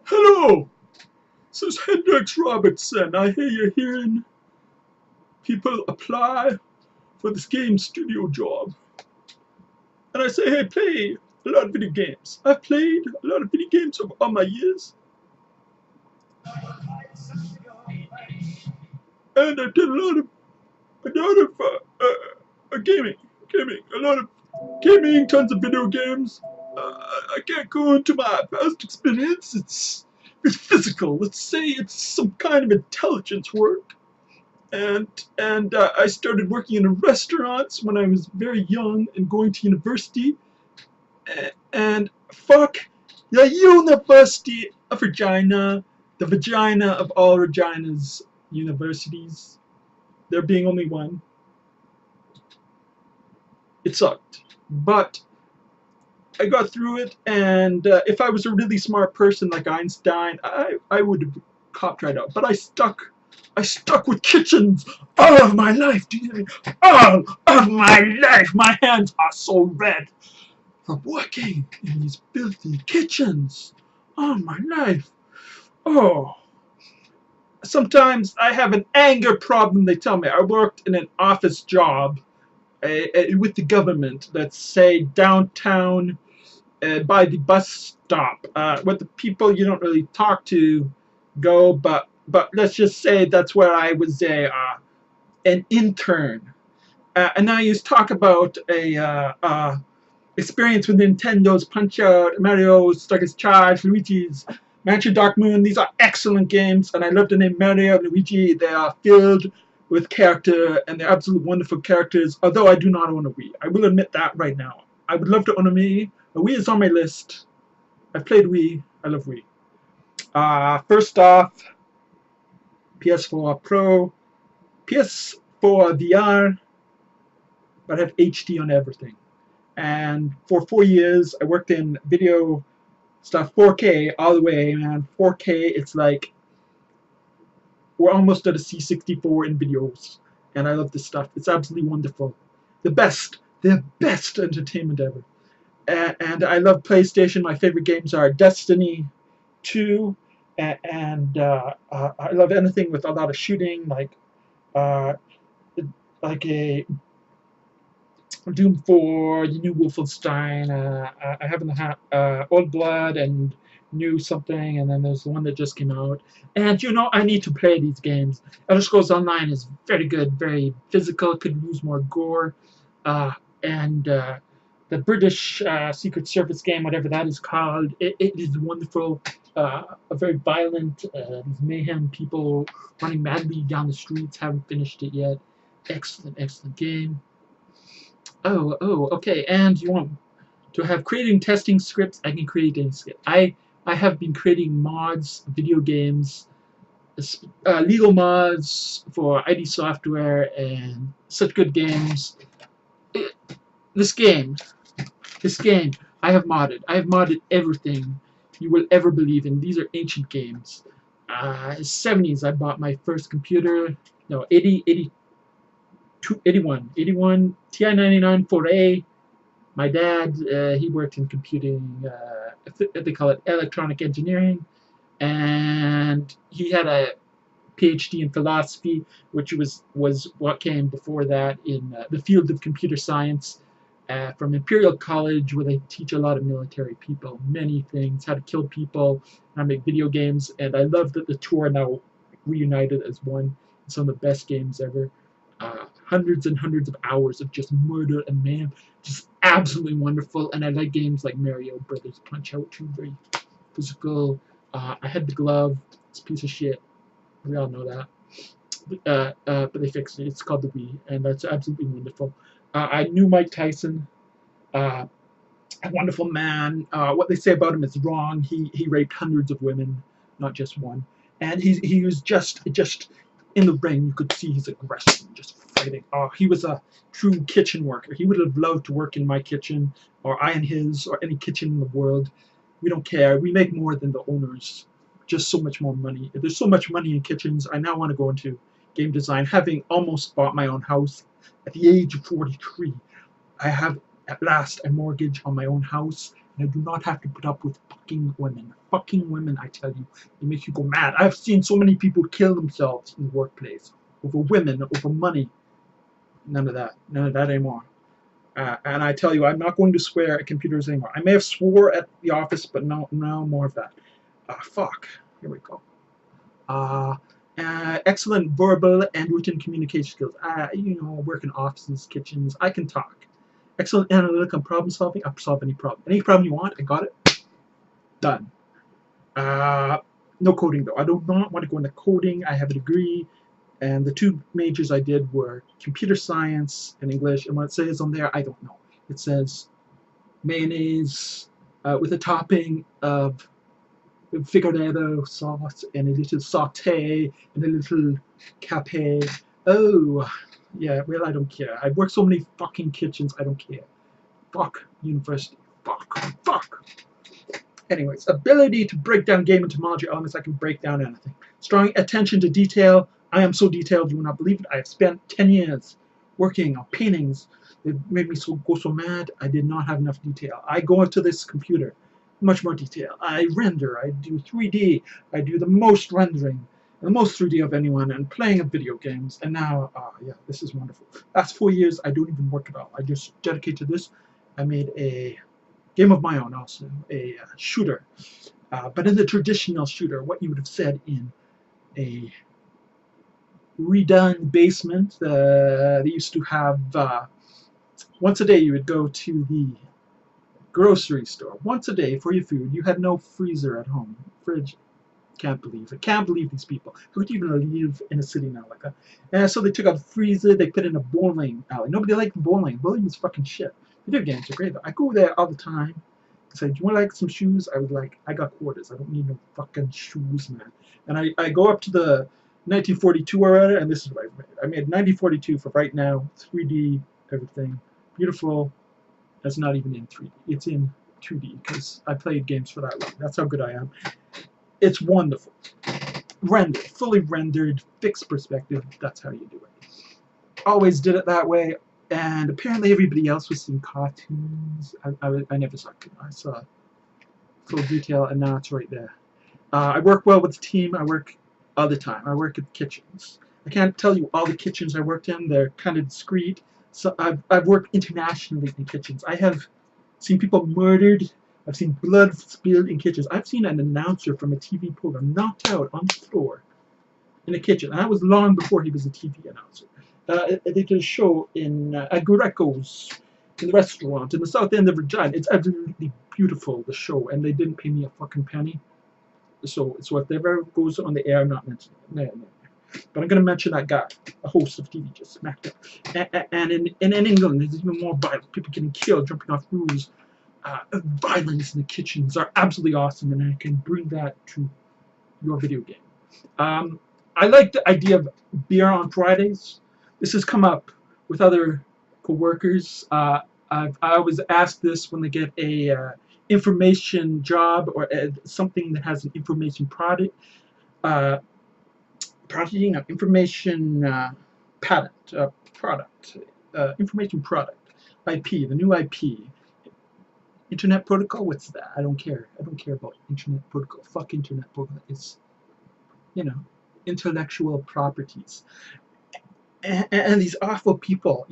Hello, this is Hendrix Robertson. I hear you're hearing people apply for this game studio job. And I say, hey, play a lot of video games. I've played a lot of video games over all my years. And I did a lot of gaming, a lot of gaming, tons of video games. I can't go into my past experience. It's physical. Let's say it's some kind of intelligence work. And I started working in restaurants when I was very young and going to university. And fuck the University of Regina, the vagina of all Regina's universities. There being only one. It sucked, but I got through it. And if I was a really smart person like Einstein, I would have copped right out. But I stuck with kitchens all of my life. Do you hear me? All of my life. My hands are so red from working in these filthy kitchens all my life. Oh, sometimes I have an anger problem. They tell me I worked in an office job with the government. Let's say downtown by the bus stop, where the people you don't really talk to go, but let's just say that's where I was an intern. And I used to talk about a experience with Nintendo's Punch Out, Mario's Strikers Charge, Luigi's Mansion Dark Moon. These are excellent games, and I love the name Mario and Luigi. They are filled with character, and they're absolute wonderful characters, although I do not own a Wii. I will admit that right now. I would love to own a Wii. A Wii is on my list. I've played Wii. I love Wii. First off, PS4 Pro, PS4 VR, but I have HD on everything. And for 4 years, I worked in video stuff, 4K all the way, man. 4K, it's like we're almost at a C64 in videos, and I love this stuff. It's absolutely wonderful. The best entertainment ever. And I love PlayStation. My favorite games are Destiny 2, and I love anything with a lot of shooting, uh, like a Doom 4, the new Wolfenstein. I haven't had Old Blood and New something, and then there's the one that just came out. And I need to play these games. Elder Scrolls Online is very good, very physical, could use more gore. And the British Secret Service game, whatever that is called, it is wonderful. A very violent, these mayhem people running madly down the streets. Haven't finished it yet. Excellent game. Okay. And you want to have creating testing scripts? I can create any script. I have been creating mods, video games, legal mods for ID software, and such good games. This game, I have modded. I have modded everything you will ever believe in. These are ancient games. 70s, I bought my first computer. No, 81 TI-99 4A. My dad, he worked in computing, they call it electronic engineering, and he had a PhD in philosophy, which was what came before that in the field of computer science, from Imperial College, where they teach a lot of military people many things, how to kill people, how to make video games. And I love that the two are now reunited as one. It's some of the best games ever. Hundreds and hundreds of hours of just murder and mayhem, just absolutely wonderful. And I like games like Mario Brothers Punch Out 2, very physical. I had the glove, it's a piece of shit. We all know that. But they fixed it. It's called the Wii, and that's absolutely wonderful. I knew Mike Tyson, a wonderful man. What they say about him is wrong. He raped hundreds of women, not just one. And he was just in the ring. You could see his aggression, just fighting. He was a true kitchen worker. He would have loved to work in my kitchen, or I in his, or any kitchen in the world. We don't care. We make more than the owners. Just so much more money. There's so much money in kitchens. I now want to go into game design. Having almost bought my own house at the age of 43, I have at last a mortgage on my own house, and I do not have to put up with fucking women. Fucking women, I tell you, it makes you go mad. I've seen so many people kill themselves in the workplace over women, over money. None of that anymore. And I tell you, I'm not going to swear at computers anymore. I may have swore at the office, but no more of that. Fuck. Here we go. Excellent verbal and written communication skills. Work in offices, kitchens. I can talk. Excellent analytical problem solving. I can solve any problem. Any problem you want, I got it. Done. No coding though. I do not want to go into coding. I have a degree, and the two majors I did were computer science and English. And what it says on there, I don't know. It says mayonnaise with a topping of Figurado sauce and a little saute and a little cape. Oh, yeah, well, I don't care. I've worked so many fucking kitchens, I don't care. Fuck university. Fuck. Anyways, ability to break down game entomology elements. I can break down anything. Strong attention to detail. I am so detailed you will not believe it. I have spent 10 years working on paintings. It made me go so mad. I did not have enough detail. I go into this computer. Much more detail. I render, I do 3D, I do the most rendering, the most 3D of anyone, and playing of video games. And now, yeah, this is wonderful. Last 4 years, I don't even work at all. I just dedicate to this. I made a game of my own also, a shooter. But in the traditional shooter, what you would have said in a redone basement, they used to have, once a day you would go to the grocery store once a day for your food. You had no freezer at home. Fridge. Can't believe it. Can't believe these people. How could you even live in a city now like that? And so they took out the freezer, they put in a bowling alley. Nobody liked bowling. Bowling was fucking shit. Video games are great though. I go there all the time. I say, do you want to like some shoes? I was like, I got quarters. I don't need no fucking shoes, man. And I go up to the 1942 era, and this is what I made. I made 1942 for right now. 3D, everything. Beautiful. That's not even in 3D. It's in 2D because I played games for that long. That's how good I am. It's wonderful. Rendered, fully rendered, fixed perspective. That's how you do it. Always did it that way. And apparently everybody else was seeing cartoons. I never saw it. I saw full detail, and now it's right there. I work well with the team. I work all the time. I work at kitchens. I can't tell you all the kitchens I worked in. They're kind of discreet. So I've worked internationally in kitchens. I have seen people murdered. I've seen blood spilled in kitchens. I've seen an announcer from a TV program knocked out on the floor in a kitchen. And that was long before he was a TV announcer. They did a show in at Greco's in the restaurant in the south end of Regina. It's absolutely beautiful, the show, and they didn't pay me a fucking penny. So if it ever goes on the air, I'm not mentioning it. No. But I'm going to mention that guy, a host of TV, just smacked up. And in England, there's even more violence. People getting killed, jumping off roofs. Violence in the kitchens are absolutely awesome, and I can bring that to your video game. I like the idea of beer on Fridays. This has come up with other co-workers. I was asked this when they get a information job or something that has an information product. Information patent product, information product, IP, the new IP, Internet Protocol. What's that? I don't care. I don't care about Internet Protocol. Fuck Internet Protocol. It's, intellectual properties, and these awful people,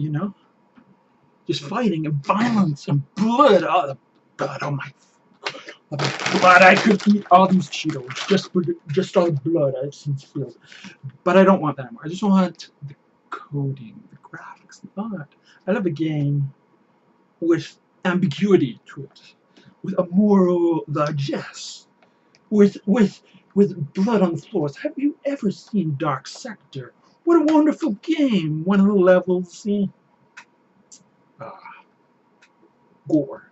just fighting and violence and blood. Oh, the blood! Oh my. But I could eat all these Cheetos just all the blood I've seen spilled. But I don't want that anymore. I just want the coding, the graphics, the art. I love a game with ambiguity to it, with a moral largesse, with blood on the floors. Have you ever seen Dark Sector? What a wonderful game! One of the levels, gore,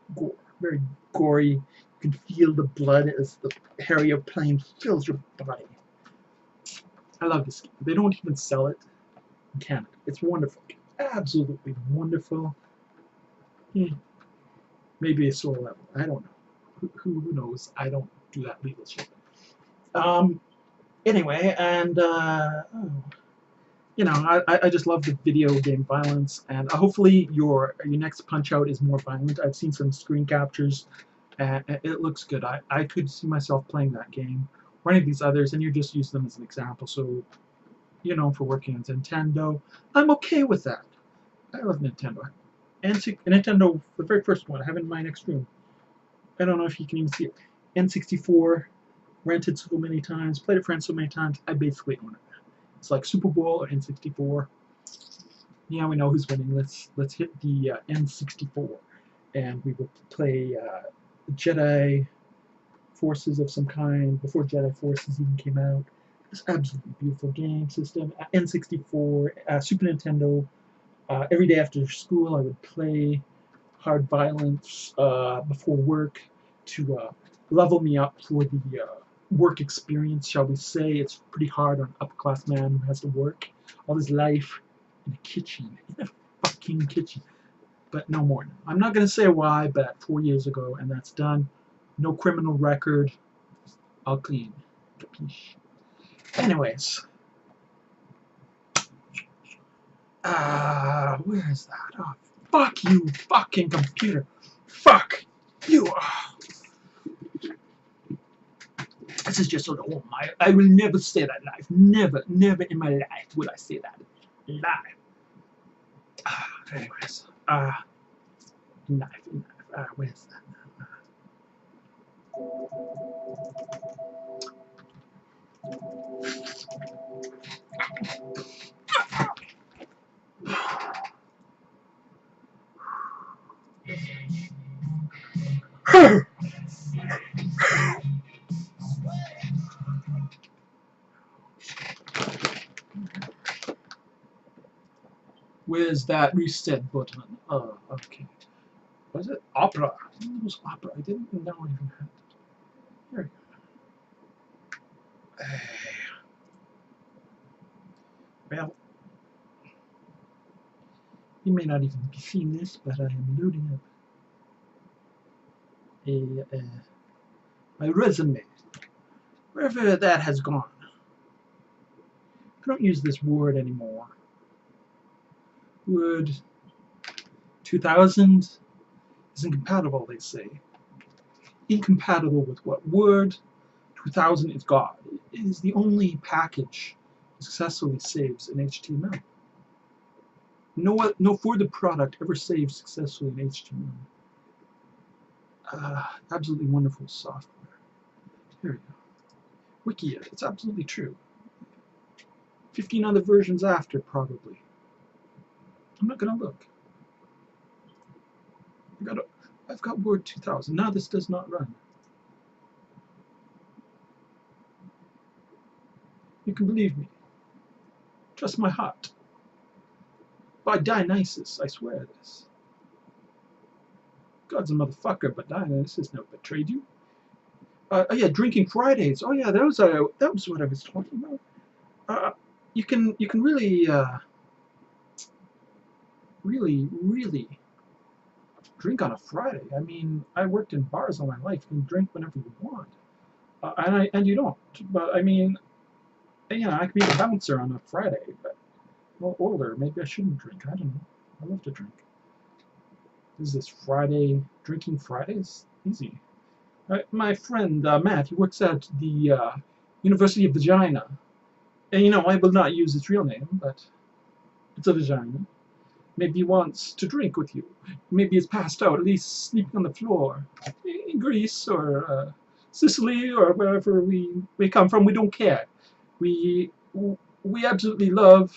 very gory. You can feel the blood as the area of plane fills your body. I love this game. They don't even sell it in Canada. It's wonderful. Absolutely wonderful. Maybe a soul level. I don't know. Who knows? I don't do that legal shit. Anyway, and I just love the video game violence, and hopefully your next Punch Out is more violent. I've seen some screen captures, It looks good. I could see myself playing that game or any of these others, and you just use them as an example. So, you know, for working on Nintendo, I'm okay with that. I love Nintendo. And Nintendo, the very first one, I have in my next room. I don't know if you can even see it. N64, rented so many times, played it for friends so many times, I basically own it. It's like Super Bowl or N64. Yeah, we know who's winning. Let's hit the N64, and we will play Jedi Forces of some kind before Jedi Forces even came out. It's absolutely beautiful game system. N64, Super Nintendo. Every day after school, I would play hard violence before work to level me up for the work experience, shall we say. It's pretty hard on an upper-class man who has to work all his life in a kitchen, in a fucking kitchen. But no more. I'm not going to say why, but 4 years ago, and that's done. No criminal record. All clean. Capiche? Anyways. Where is that? Oh, fuck you, fucking computer. Fuck you. This is just sort of, oh my, I will never say that live. Never, never in my life will I say that live. Anyways, knife. Where's that? Where's that reset button? Oh, okay. Was it opera? It was opera. I didn't know I even had it. There we go. Well, you may not even be seeing this, but I am loading up my resume. Wherever that has gone. I don't use this word anymore. Word 2000 is incompatible, they say. Incompatible with what? Word 2000 is God. It is the only package that successfully saves in HTML. No further product ever saves successfully in HTML. Absolutely wonderful software. Here we go. Wikia, it's absolutely true. 15 other versions after, probably. I'm not gonna look. I've got Word 2000. Now this does not run. You can believe me. Trust my heart. By Dionysus, I swear this. God's a motherfucker, but Dionysus never betrayed you. Oh yeah, drinking Fridays. Oh yeah, that was what I was talking about. You can really really drink on a Friday. I mean, I worked in bars all my life. You can drink whenever you want, and you don't. But I mean, yeah, I could be a bouncer on a Friday, but a little older. Maybe I shouldn't drink. I don't know. I love to drink. Is this Friday drinking Fridays? Easy. My friend Matt, he works at the University of Vagina, and you know, I will not use his real name, but it's a vagina. Maybe he wants to drink with you. Maybe he's passed out, at least sleeping on the floor in Greece or Sicily or wherever we come from. We don't care. We absolutely love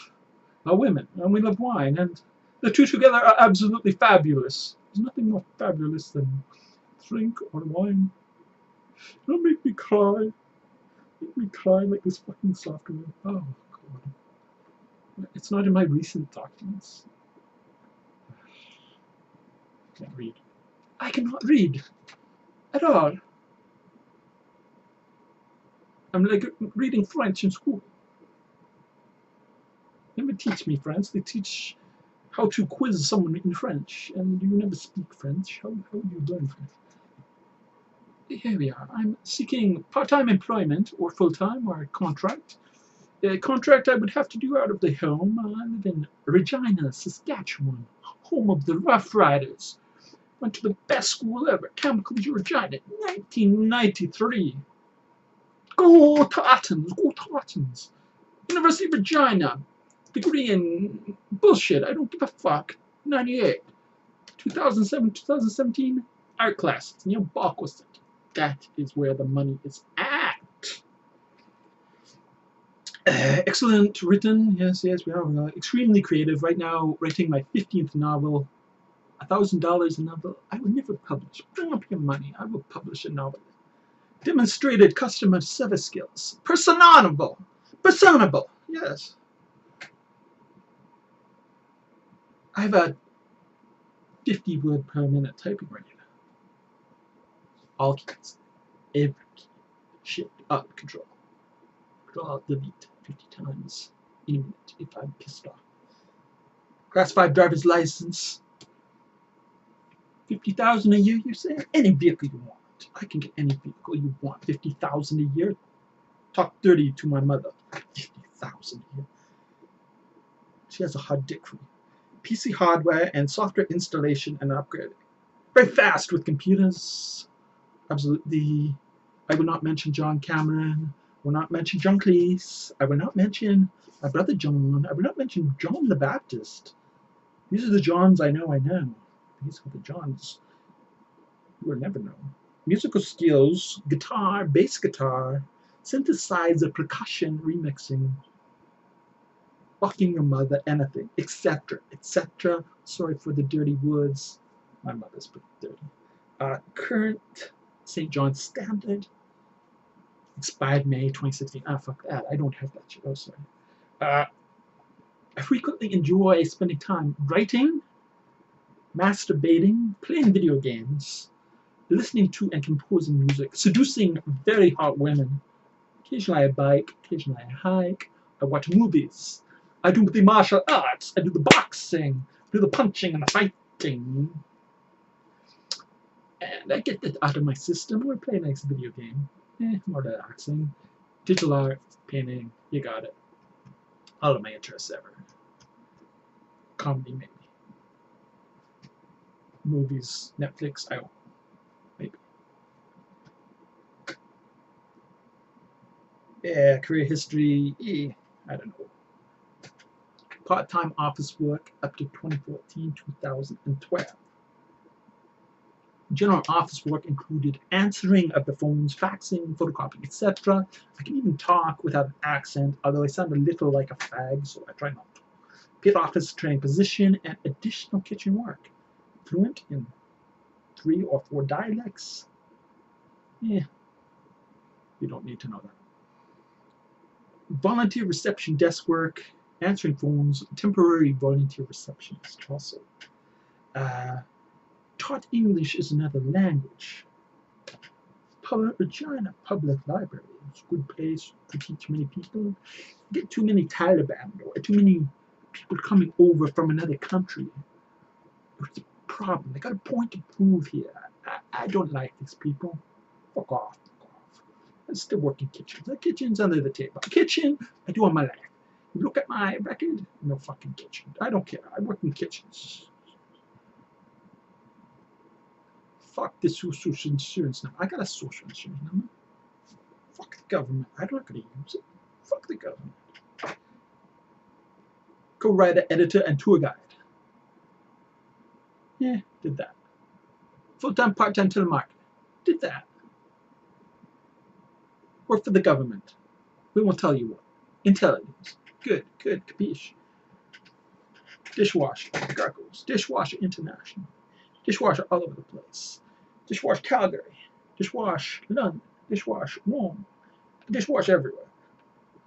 women, and we love wine, and the two together are absolutely fabulous. There's nothing more fabulous than drink or wine. Don't make me cry. Make me cry like this fucking software. Oh god. It's not in my recent documents. I can't read. I cannot read at all. I'm like reading French in school. They never teach me French. They teach how to quiz someone in French, and you never speak French. How do you learn French? Here we are. I'm seeking part-time employment, or full-time, or contract. A contract I would have to do out of the home. I live in Regina, Saskatchewan, home of the Rough Riders. Went to the best school ever, Chemical Regina, 1993. Go Tartans, go Tartans. University of Regina, degree in bullshit, I don't give a fuck. 98. 2007, 2017, art class, Neil Bockwaston. That is where the money is at. Excellent written, yes, we are extremely creative. Right now, writing my 15th novel, $1,000 a novel. I would never publish. Bring up your money, I will publish a novel. Demonstrated customer service skills. Personable, yes. I have a 50 word per minute typing rate. All keys, every key. Shift, up, control. Control, alt, delete 50 times in a minute if I'm pissed off. Class 5 driver's license. 50,000 a year, you say? Any vehicle you want. I can get any vehicle you want. 50,000 a year. Talk dirty to my mother. 50,000 a year. She has a hard dick for me. PC hardware and software installation and upgrading. Very fast with computers. Absolutely. I will not mention John Cameron. I will not mention John Cleese. I will not mention my brother John. I will not mention John the Baptist. These are the Johns I know. These are the Johns you will never know. Musical skills, guitar, bass guitar, synthesizer, percussion, remixing, fucking your mother, anything, etc., etc. Sorry for the dirty words. My mother's pretty dirty. Current St. John's Standard. Expired May 2016. Fuck that. I don't have that shit. Oh, sorry. I frequently enjoy spending time writing, masturbating, playing video games, listening to and composing music, seducing very hot women. Occasionally I bike, occasionally I hike, I watch movies, I do the martial arts, I do the boxing, I do the punching and the fighting. And I get that out of my system. We play a nice video game. More relaxing. Digital art, painting, you got it. All of my interests ever. Comedy, maybe. Movies, Netflix, I don't know. Maybe. Yeah, career history, I don't know. Part-time office work up to 2014, 2012. General office work included answering of the phones, faxing, photocopying, etc. I can even talk without an accent, although I sound a little like a fag, so I try not to. Paid office training position and additional kitchen work. Fluent in 3 or 4 dialects. You don't need to know that. Volunteer reception desk work, answering phones, temporary volunteer receptionist also. Taught English as another language. Regina Public Library. It's a good place to teach many people. Get too many Taliban or too many people coming over from another country. It's a problem. They got a point to prove here. I don't like these people. Fuck off. I still work in kitchens. The kitchen's under the table. Kitchen, I do on my life. You look at my record, no fucking kitchen. I don't care. I work in kitchens. Fuck the social insurance number. I got a social insurance number. Fuck the government. I'm not going to use it. Fuck the government. Co-writer, editor, and tour guide. Did that. Full-time, part-time telemarketer. Did that. Work for the government. We won't tell you what. Intelligence. Good. Capiche. Dishwasher. Gargles. Dishwasher International. Dishwasher all over the place. Dishwash Calgary. Dishwash London. Dishwash Rome. Dishwash everywhere.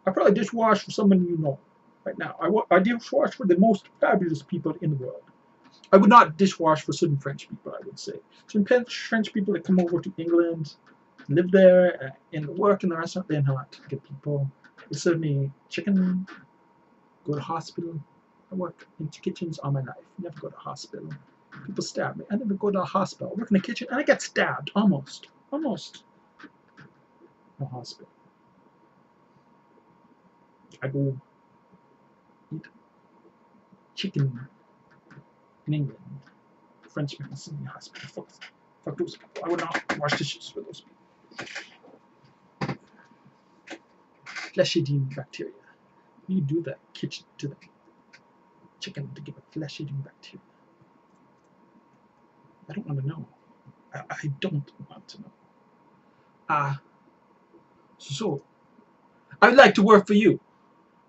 I probably dishwash for someone you know right now. I dishwash for the most fabulous people in the world. I would not dishwash for certain French people, I would say. Certain French people that come over to England, live there, and work in the restaurant, they're not good people. They serve me chicken, go to hospital. I work in kitchens all my life. Never go to hospital. People stab me. I never go to a hospital. I work in the kitchen and I get stabbed. Almost. No hospital. I go eat chicken in England. Frenchman is in the hospital. Fuck those people. I would not wash dishes for those people. Flesh-eating bacteria. You do that kitchen to the chicken to give a flesh-eating bacteria. I don't want to know. I don't want to know. So, I would like to work for you.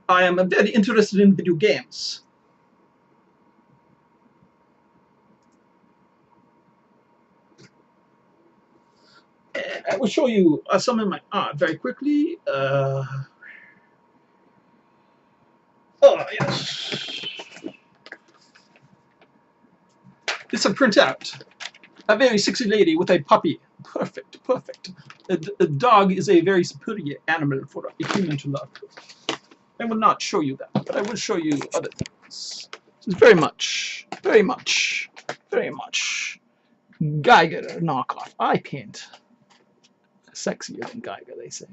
I am very interested in video games. And I will show you some of my art very quickly. Oh, yes. It's a printout. A very sexy lady with a puppy. Perfect, perfect. A dog is a very superior animal for a human to love. I will not show you that, but I will show you other things. This is very much Geiger knockoff. I paint sexier than Geiger, they say.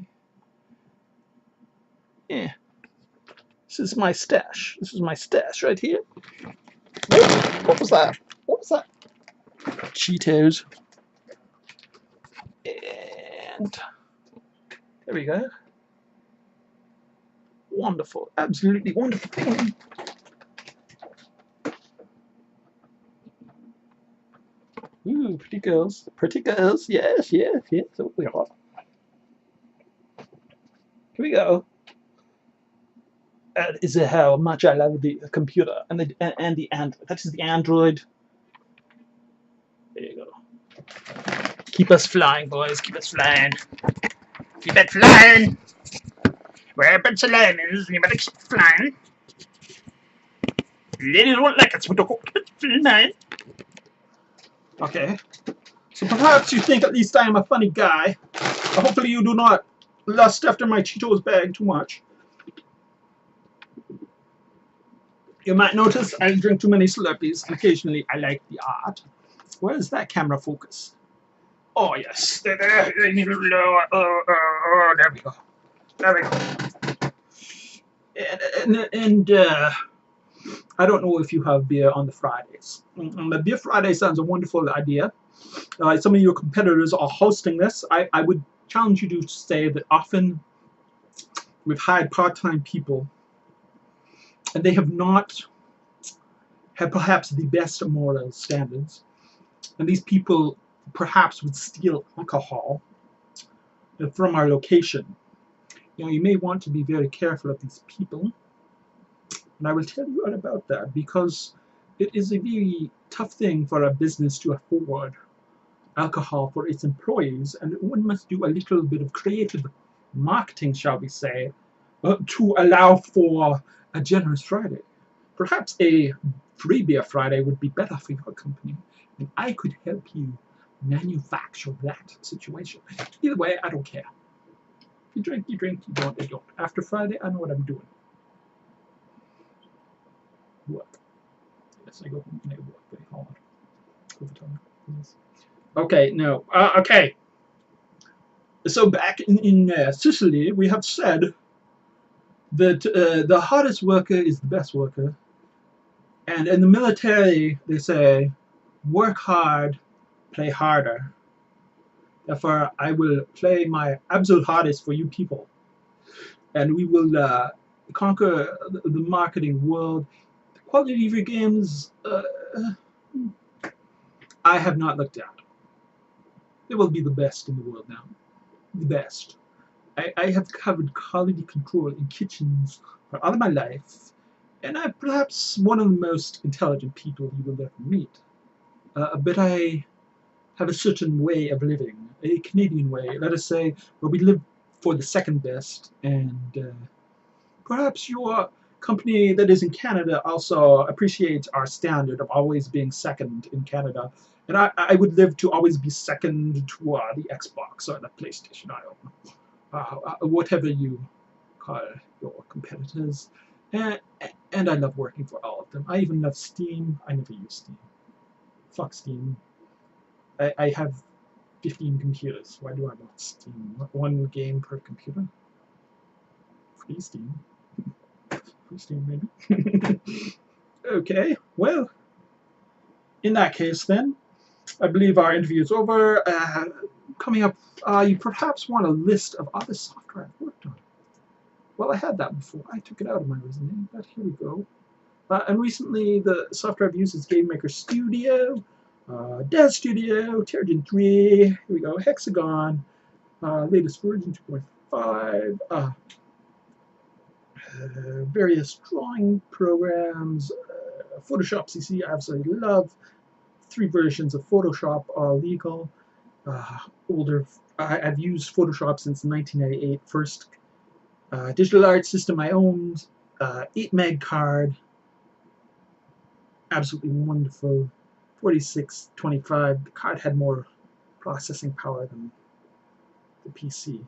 Yeah. This is my stash. This is my stash right here. What was that? What was that? Cheetos. And there we go. Wonderful. Absolutely wonderful thing. Ooh, pretty girls. Pretty girls. Yes, yes, yes. Oh, we are. Here we go. That is how much I love the computer and the Android. That is the Android. There you go. Keep us flying, boys. Keep us flying. Keep it flying. We're a bunch of lions. You better keep flying. Ladies won't like us. We don't keep it flying. Okay. So perhaps you think at least I am a funny guy. Hopefully you do not lust after my Cheetos bag too much. You might notice I drink too many Slurpees, and occasionally I like the art. Where is that camera focus? Oh, yes. There we go. There we go. And I don't know if you have beer on the Fridays. The Beer Friday sounds a wonderful idea. Some of your competitors are hosting this. I would challenge you to say that often we've hired part-time people and they have not had perhaps the best moral standards. And these people perhaps would steal alcohol from our location. You know, you may want to be very careful of these people. And I will tell you all about that because it is a very tough thing for a business to afford alcohol for its employees, and one must do a little bit of creative marketing, shall we say, to allow for a generous Friday. Perhaps a free beer Friday would be better for your company, and I could help you manufacture that situation. Either way, I don't care. If you drink, you drink. You don't, you don't. After Friday, I know what I'm doing. Work. Yes, I go home and I work very hard. Overtime. Yes. Okay, no. Okay. So back in Sicily, we have said that the hardest worker is the best worker. And in the military, they say, work hard, play harder. Therefore, I will play my absolute hardest for you people. And we will conquer the marketing world. The quality of your games, I have not looked at. They will be the best in the world now. The best. I have covered quality control in kitchens for all of my life, and I'm perhaps one of the most intelligent people you will ever meet. But I have a certain way of living, a Canadian way, let us say, where we live for the second best, and perhaps your company that is in Canada also appreciates our standard of always being second in Canada. And I would live to always be second to the Xbox or the PlayStation, I don't know. Whatever you call your competitors. And I love working for all of them. I even love Steam. I never use Steam. Fuck Steam. I have 15 computers. Why do I want Steam? One game per computer? Free Steam. Free Steam, maybe. Okay, well. in that case, then, I believe our interview is over. Coming up, you perhaps want a list of other software I've worked on. Well, I had that before. I took it out of my resume, but here we go. And recently, the software I've used is Game Maker Studio, Dev Studio, Terrigen 3, here we go, Hexagon, latest version 2.5, various drawing programs, Photoshop CC, I absolutely love. 3 versions of Photoshop, all legal. Older, I've used Photoshop since 1998. First digital art system I owned, 8 meg card, absolutely wonderful. 4625. The card had more processing power than the PC.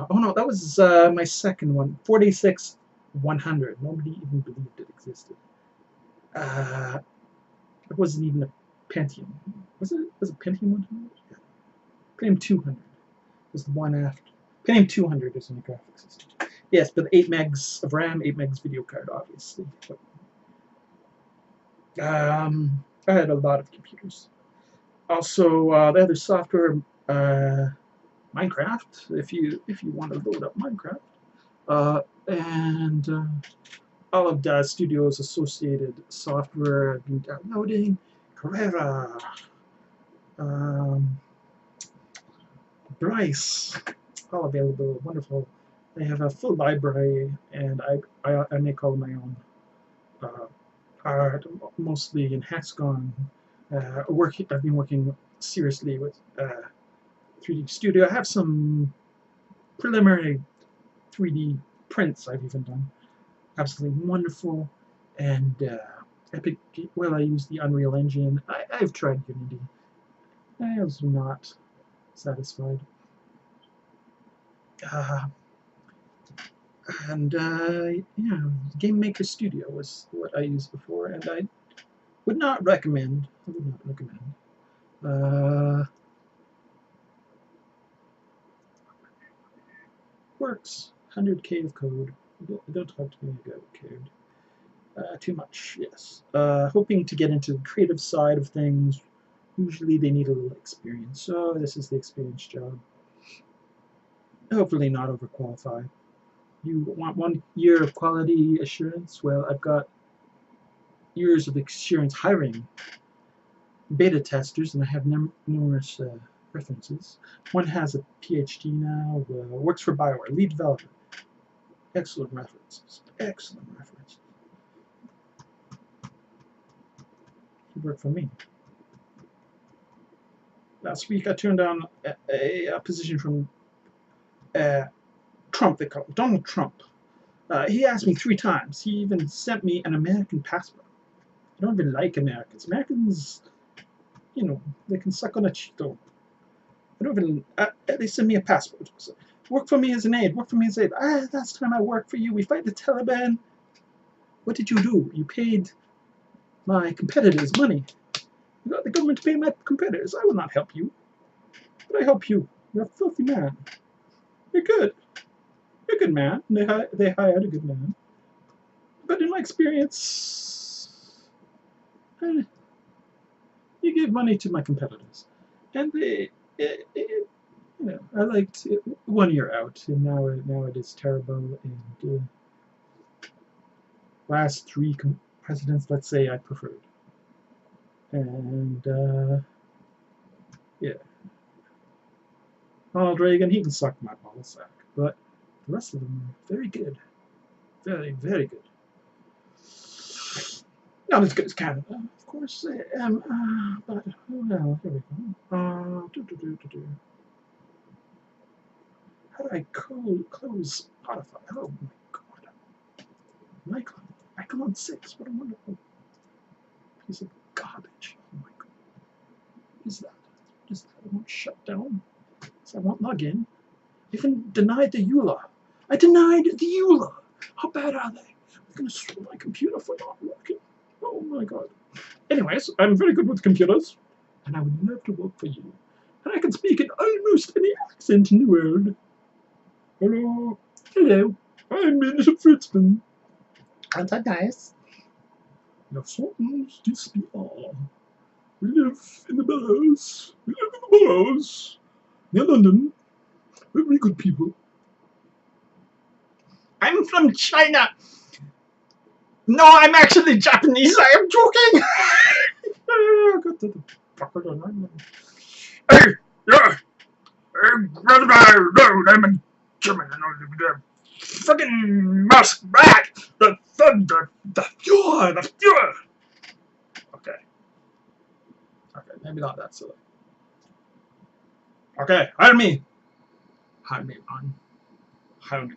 Oh no, that was my second one. 46100. Nobody even believed it existed. It wasn't even a Pentium. Was it a Pentium 100? Yeah. Pentium 200 was the one after. Pentium 200 is in the graphics system. Yes, but 8 megs of RAM, 8 megs video card, obviously. But, I had a lot of computers. Also, the other software, Minecraft. If you want to load up Minecraft, and all of the studio's associated software I've been downloading. Carrera, Bryce, all available. Wonderful. They have a full library, and I make all my own art, mostly in Hexagon. I've been working seriously with 3D Studio. I have some preliminary 3D prints I've even done. Absolutely wonderful. And Epic, well, I use the Unreal Engine. I've tried Unity. I was not satisfied. Yeah, Game Maker Studio was what I used before, and I would not recommend. Works. 100K of code. Don't talk to me about code. Too much, yes. Hoping to get into the creative side of things. Usually they need a little experience, so this is the experience job. Hopefully not overqualified. You want 1 year of quality assurance? Well, I've got years of experience hiring beta testers, and I have numerous references. One has a PhD now, works for BioWare, lead developer. Excellent references. Excellent references. He worked for me. Last week I turned down a position from Trump, they call him, Donald Trump. He asked me 3 times. He even sent me an American passport. I don't even like Americans. Americans, you know, they can suck on a Cheeto. I don't even, they send me a passport. So, work for me as an aide, work for me as an aide. Last time I worked for you, we fight the Taliban. What did you do? You paid my competitors money. You got the government to pay my competitors. I will not help you. But I help you. You're a filthy man. You're good. You're a good man. They hired a good man. But in my experience, you give money to my competitors. And they, you know, I liked it 1 year out, and now it is terrible. And last 3 presidents, let's say, I preferred. And yeah, Ronald Reagan, he can suck my ballsack, but the rest of them are very good, very, very good. Not as good as Canada, of course. But well, here we go. How do I close Spotify? Oh my god. Icon 6, what a wonderful piece of garbage. Oh my god. What is that? Just that won't shut down. So I won't log in. Even denied the EULA. I denied the EULA. How bad are they? I'm gonna sue my computer for not working. Oh my god. Anyways, I'm very good with computers, and I would love to work for you. And I can speak in almost any accent in the world. Hello. Hello. I'm Minister Fritzman. Aren't I nice? Your songs this be all. We live in the Bellows. We live in the Bellows. Near London. We're very good people. I'm from China. No, I'm actually Japanese. I am joking. Hey, yeah. I'm a German. Fucking mouse back. The thunder. The fury. The fury. Okay. Okay, maybe not that silly. Okay, hire me. Hire me, man. Hire me.